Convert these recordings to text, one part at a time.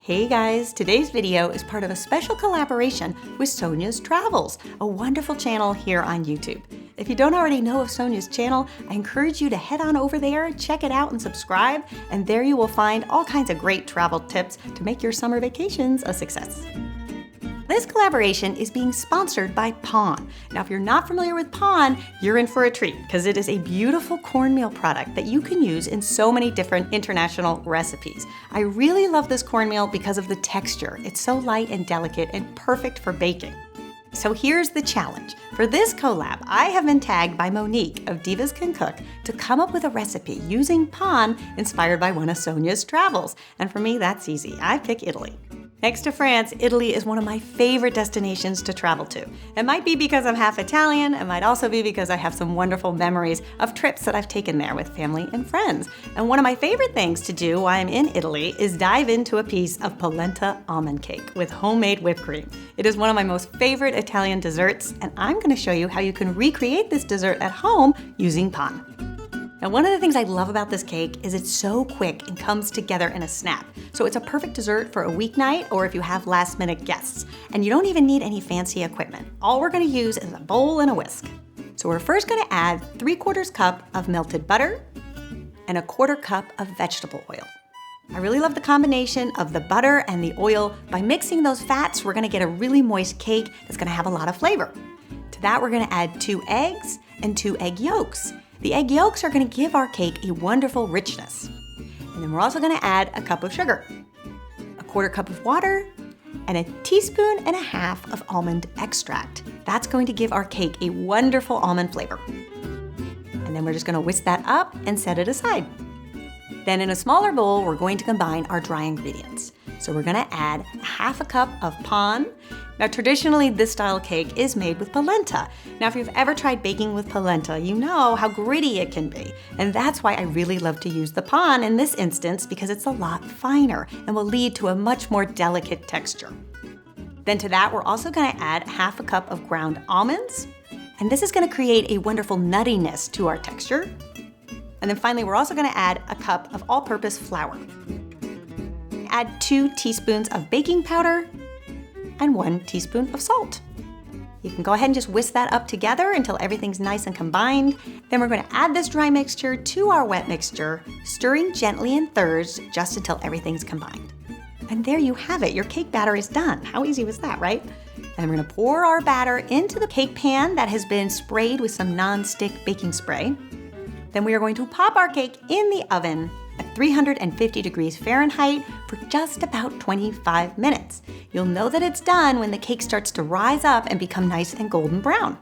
Hey guys, today's video is part of a special collaboration with Sonia's Travels, a wonderful channel here on YouTube. If you don't already know of Sonia's channel, I encourage you to head on over there, check it out and subscribe, and there you will find all kinds of great travel tips to make your summer vacations a success. This collaboration is being sponsored by P.A.N. Now, if you're not familiar with P.A.N, you're in for a treat because it is a beautiful cornmeal product that you can use in so many different international recipes. I really love this cornmeal because of the texture. It's so light and delicate and perfect for baking. So here's the challenge. For this collab, I have been tagged by Monique of Divas Can Cook to come up with a recipe using P.A.N inspired by one of Sonia's travels. And for me, that's easy. I pick Italy. Next to France, Italy is one of my favorite destinations to travel to. It might be because I'm half Italian, it might also be because I have some wonderful memories of trips that I've taken there with family and friends. And one of my favorite things to do while I'm in Italy is dive into a piece of polenta almond cake with homemade whipped cream. It is one of my most favorite Italian desserts, and I'm going to show you how you can recreate this dessert at home using P.A.N. Now, one of the things I love about this cake is it's so quick and comes together in a snap. So it's a perfect dessert for a weeknight or if you have last-minute guests. And you don't even need any fancy equipment. All we're gonna use is a bowl and a whisk. So we're first gonna add 3/4 cup of melted butter and a 1/4 cup of vegetable oil. I really love the combination of the butter and the oil. By mixing those fats, we're gonna get a really moist cake that's gonna have a lot of flavor. To that, we're gonna add 2 eggs and 2 egg yolks. The egg yolks are going to give our cake a wonderful richness. And then we're also going to add a cup of sugar, a 1/4 cup of water, and a 1.5 teaspoons of almond extract. That's going to give our cake a wonderful almond flavor. And then we're just going to whisk that up and set it aside. Then in a smaller bowl, we're going to combine our dry ingredients. So we're going to add 1/2 cup of P.A.N. Now, traditionally, this style cake is made with polenta. Now, if you've ever tried baking with polenta, you know how gritty it can be. And that's why I really love to use the P.A.N in this instance because it's a lot finer and will lead to a much more delicate texture. Then to that, we're also going to add 1/2 cup of ground almonds. And this is going to create a wonderful nuttiness to our texture. And then finally, we're also going to add a cup of all-purpose flour. Add 2 teaspoons of baking powder and 1 teaspoon of salt. You can go ahead and just whisk that up together until everything's nice and combined. Then we're going to add this dry mixture to our wet mixture, stirring gently in thirds just until everything's combined. And there you have it. Your cake batter is done. How easy was that, right? And we're going to pour our batter into the cake pan that has been sprayed with some non-stick baking spray. Then we are going to pop our cake in the oven at 350 degrees Fahrenheit for just about 25 minutes. You'll know that it's done when the cake starts to rise up and become nice and golden brown.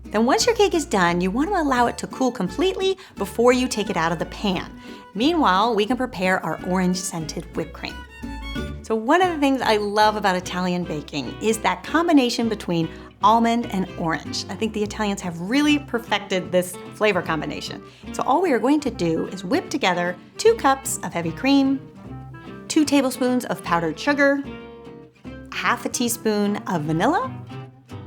Then once your cake is done, you want to allow it to cool completely before you take it out of the pan. Meanwhile, we can prepare our orange scented whipped cream. So one of the things I love about Italian baking is that combination between almond and orange. I think the Italians have really perfected this flavor combination. So all we are going to do is whip together 2 cups of heavy cream, 2 tablespoons of powdered sugar, 1/2 teaspoon of vanilla,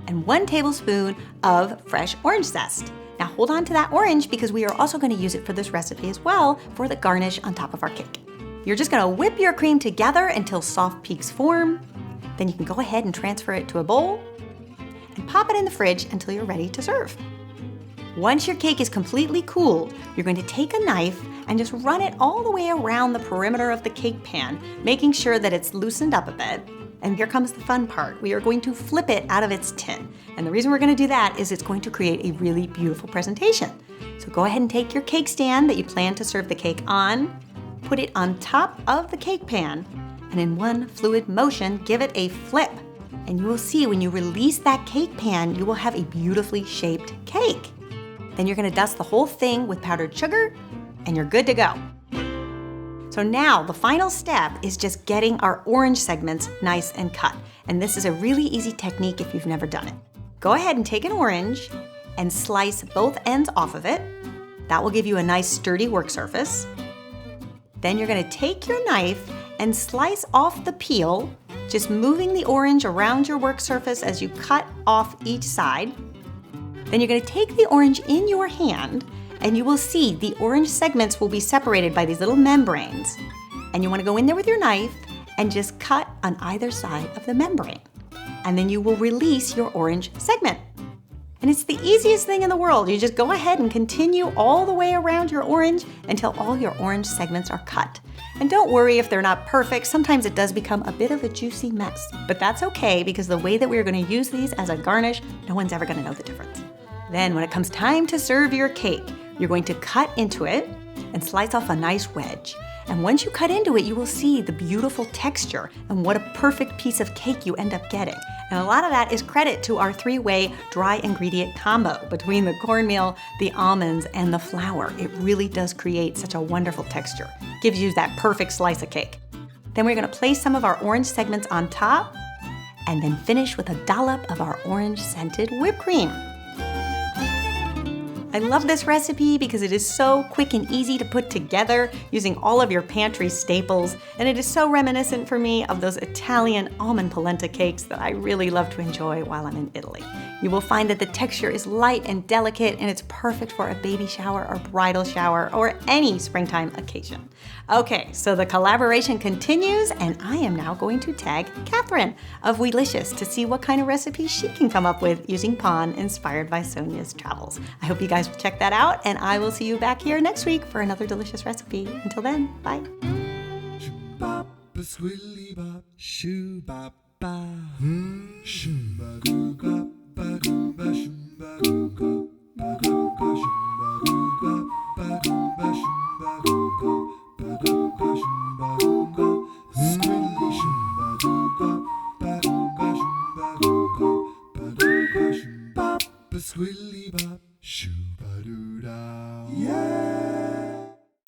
and 1 tablespoon of fresh orange zest. Now hold on to that orange because we are also going to use it for this recipe as well for the garnish on top of our cake. You're just going to whip your cream together until soft peaks form. Then you can go ahead and transfer it to a bowl and pop it in the fridge until you're ready to serve. Once your cake is completely cooled, you're going to take a knife and just run it all the way around the perimeter of the cake pan, making sure that it's loosened up a bit. And here comes the fun part. We are going to flip it out of its tin. And the reason we're going to do that is it's going to create a really beautiful presentation. So go ahead and take your cake stand that you plan to serve the cake on, put it on top of the cake pan, and in one fluid motion, give it a flip. And you will see when you release that cake pan, you will have a beautifully shaped cake. Then you're gonna dust the whole thing with powdered sugar, and you're good to go. So now the final step is just getting our orange segments nice and cut. And this is a really easy technique if you've never done it. Go ahead and take an orange and slice both ends off of it. That will give you a nice sturdy work surface. Then you're gonna take your knife and slice off the peel, just moving the orange around your work surface as you cut off each side. Then you're gonna take the orange in your hand and you will see the orange segments will be separated by these little membranes. And you wanna go in there with your knife and just cut on either side of the membrane. And then you will release your orange segment. And it's the easiest thing in the world. You just go ahead and continue all the way around your orange until all your orange segments are cut. And don't worry if they're not perfect. Sometimes it does become a bit of a juicy mess. But that's okay, because the way that we're going to use these as a garnish, no one's ever going to know the difference. Then when it comes time to serve your cake, you're going to cut into it and slice off a nice wedge. And once you cut into it, you will see the beautiful texture and what a perfect piece of cake you end up getting. And a lot of that is credit to our 3-way dry ingredient combo between the cornmeal, the almonds, and the flour. It really does create such a wonderful texture. Gives you that perfect slice of cake. Then we're gonna place some of our orange segments on top and then finish with a dollop of our orange scented whipped cream. I love this recipe because it is so quick and easy to put together using all of your pantry staples, and it is so reminiscent for me of those Italian almond polenta cakes that I really love to enjoy while I'm in Italy. You will find that the texture is light and delicate, and it's perfect for a baby shower or bridal shower or any springtime occasion. Okay, so the collaboration continues, and I am now going to tag Catherine of Weelicious to see what kind of recipe she can come up with using P.A.N inspired by Sonia's travels. I hope you guys will check that out, and I will see you back here next week for another delicious recipe. Until then, bye. Go.